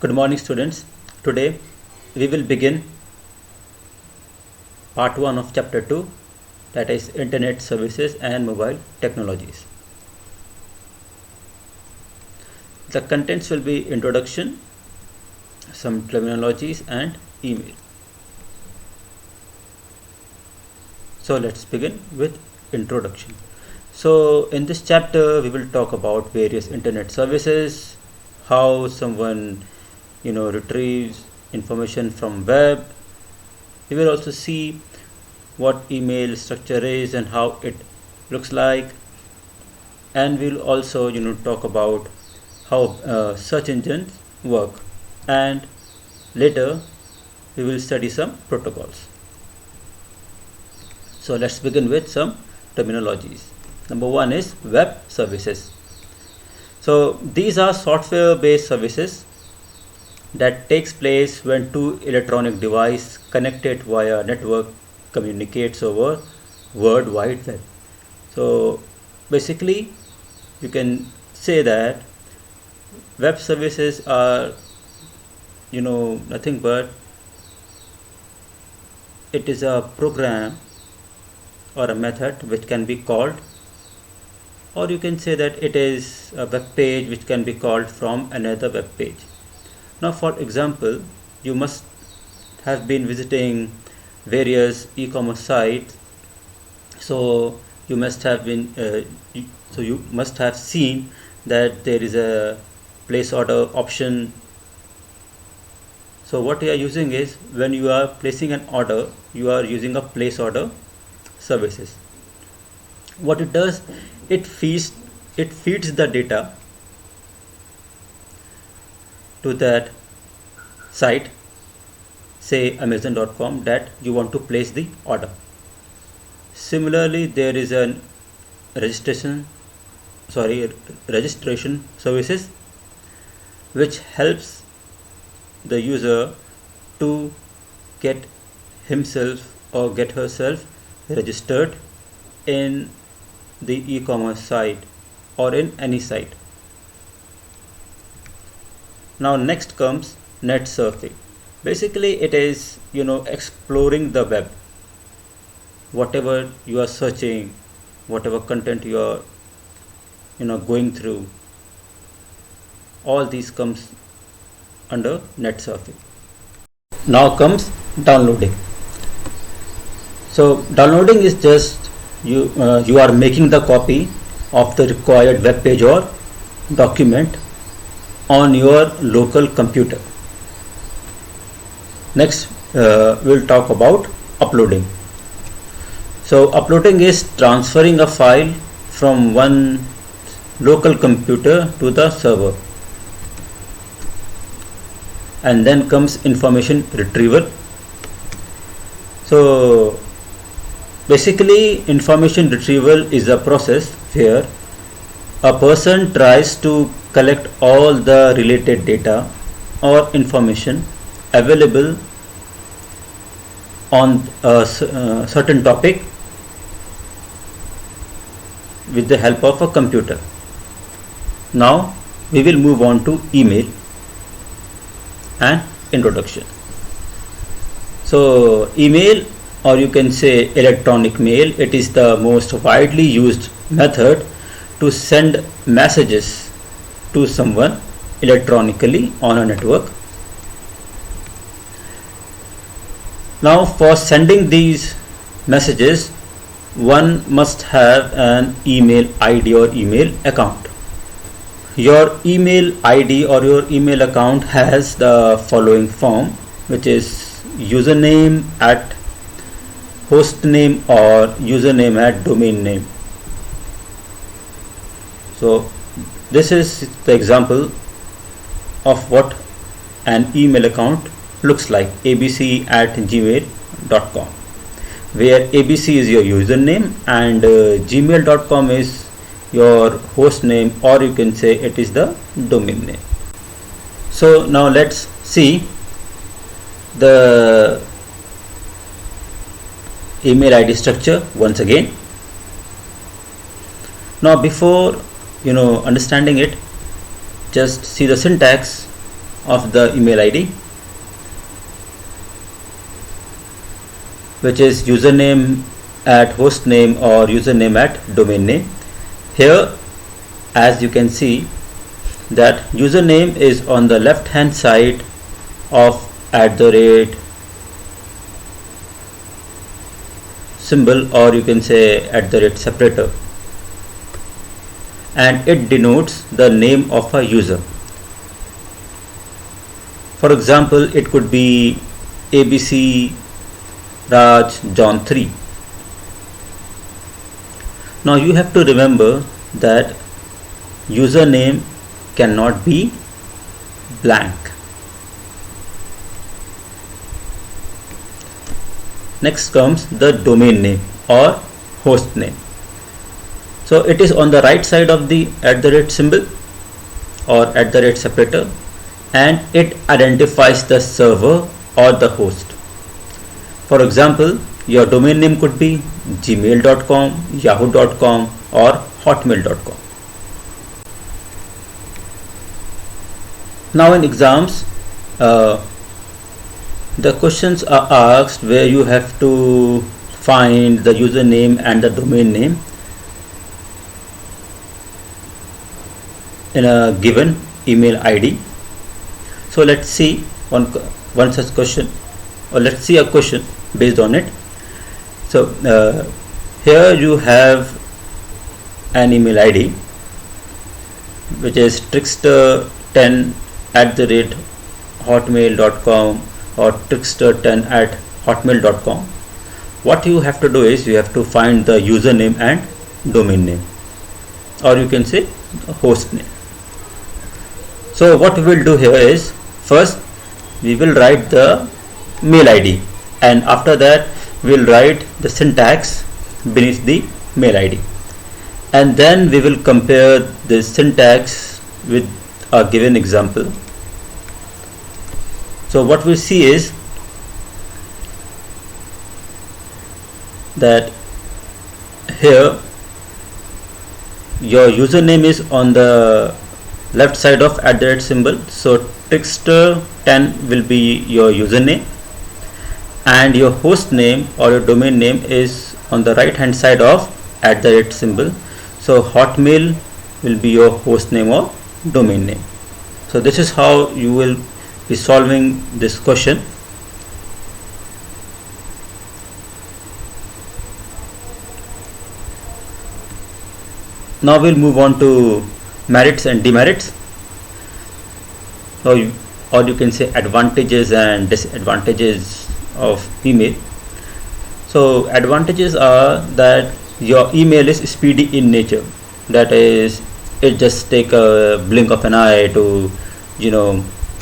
Good morning, students. Today we will begin part 1 of chapter 2, that is Internet Services and Mobile Technologies. The contents will be introduction, some terminologies and email. So let's begin with introduction. So in this chapter we will talk about various internet services, how someone retrieves information from web. We will also see what email structure is and how it looks like, and we'll also talk about how search engines work, and later we will study some protocols. So let's begin with some terminologies. Number one is web services. So these are software based services that takes place when two electronic devices connected via network communicates over World Wide Web. So basically you can say that web services are nothing but it is a program or a method which can be called, or you can say that it is a web page which can be called from another web page. Now for example, you must have been visiting various e-commerce sites, so you must have seen that there is a place order option. So what you are using is, when you are placing an order, you are using a place order services. What it does, it feeds the data to that site, say Amazon.com, that you want to place the order. Similarly, there is a registration services which helps the user to get himself or get herself registered in the e-commerce site or in any site. Now next comes net surfing. Basically it is exploring the web. Whatever you are searching, whatever content you are going through, all these comes under net surfing. Now comes downloading. So downloading is just you are making the copy of the required web page or document on your local computer. Next we'll talk about uploading. So uploading is transferring a file from one local computer to the server. And then comes information retrieval. So basically information retrieval is a process where a person tries to collect all the related data or information available on a certain topic with the help of a computer. Now we will move on to email and introduction. So email, or you can say electronic mail, it is the most widely used method to send messages to someone electronically on a network. Now for sending these messages, one must have an email ID or email account. Your email ID or your email account has the following form, which is username at hostname or username at domain name. So this is the example of what an email account looks like, abc@gmail.com, where abc is your username and gmail.com is your host name, or you can say it is the domain name. So now let's see the email ID structure once again. Now before understanding it, just see the syntax of the email ID, which is username at hostname or username at domain name. Here, as you can see, that username is on the left hand side of @ symbol, or you can say @ separator, and it denotes the name of a user. For example, it could be ABC Raj John 3. Now you have to remember that username cannot be blank. Next comes the domain name or host name. So it is on the right side of the @ symbol or @ separator, and it identifies the server or the host. For example, your domain name could be gmail.com, yahoo.com or hotmail.com. Now in exams, the questions are asked where you have to find the username and the domain name in a given email ID. So let's see one such question, or let's see a question based on it. So here you have an email ID which is trickster10@hotmail.com or trickster10@hotmail.com. What you have to do is you have to find the username and domain name, or you can say host name. So what we will do here is, first we will write the mail ID, and after that we will write the syntax beneath the mail ID, and then we will compare the syntax with a given example. So what we see is that here your username is on the left side of @ symbol, so trickster10 will be your username, and your host name or your domain name is on the right hand side of @ symbol, so hotmail will be your host name or domain name. So this is how you will be solving this question. Now we'll move on to merits and demerits, or you can say advantages and disadvantages of email. So advantages are that your email is speedy in nature, that is, it just take a blink of an eye to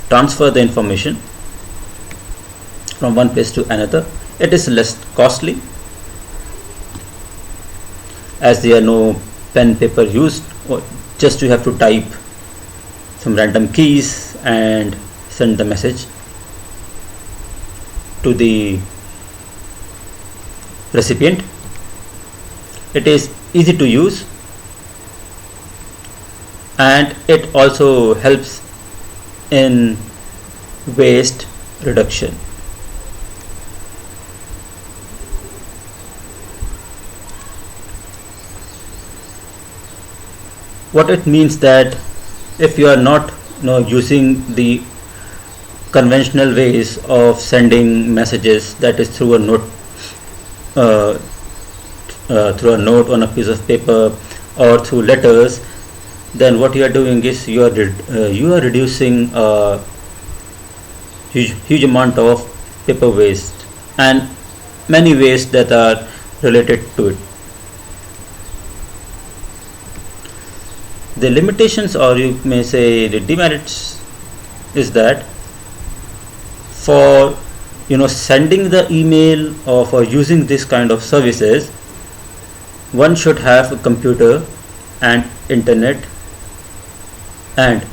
transfer the information from one place to another. It is less costly, as there are no pen paper used, or just you have to type some random keys and send the message to the recipient. It is easy to use, and it also helps in waste reduction. What it means that if you are not using the conventional ways of sending messages, that is through a note on a piece of paper or through letters, then what you are doing is you are reducing a huge amount of paper waste and many waste that are related to it. The limitations, or you may say the demerits, is that for sending the email or for using this kind of services, one should have a computer and internet, and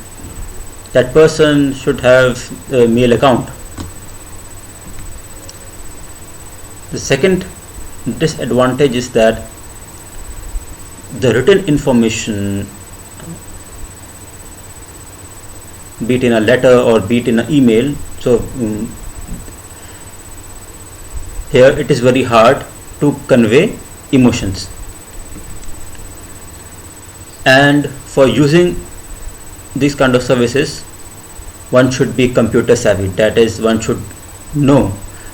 that person should have a mail account. The second disadvantage is that the written information be it in a letter or be it in an email. So here it is very hard to convey emotions. And for using these kind of services, one should be computer savvy. That is, one should know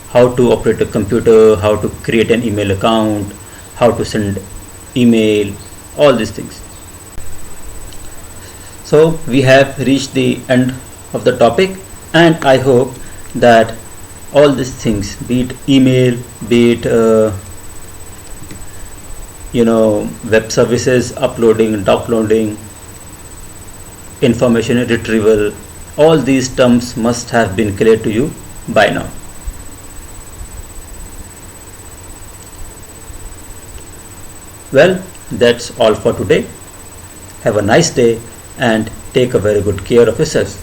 how to operate a computer, how to create an email account, how to send email, all these things. So we have reached the end of the topic, and I hope that all these things, be it email, be it web services, uploading, downloading, information retrieval, all these terms must have been clear to you by now. Well, that's all for today. Have a nice day and take a very good care of yourself.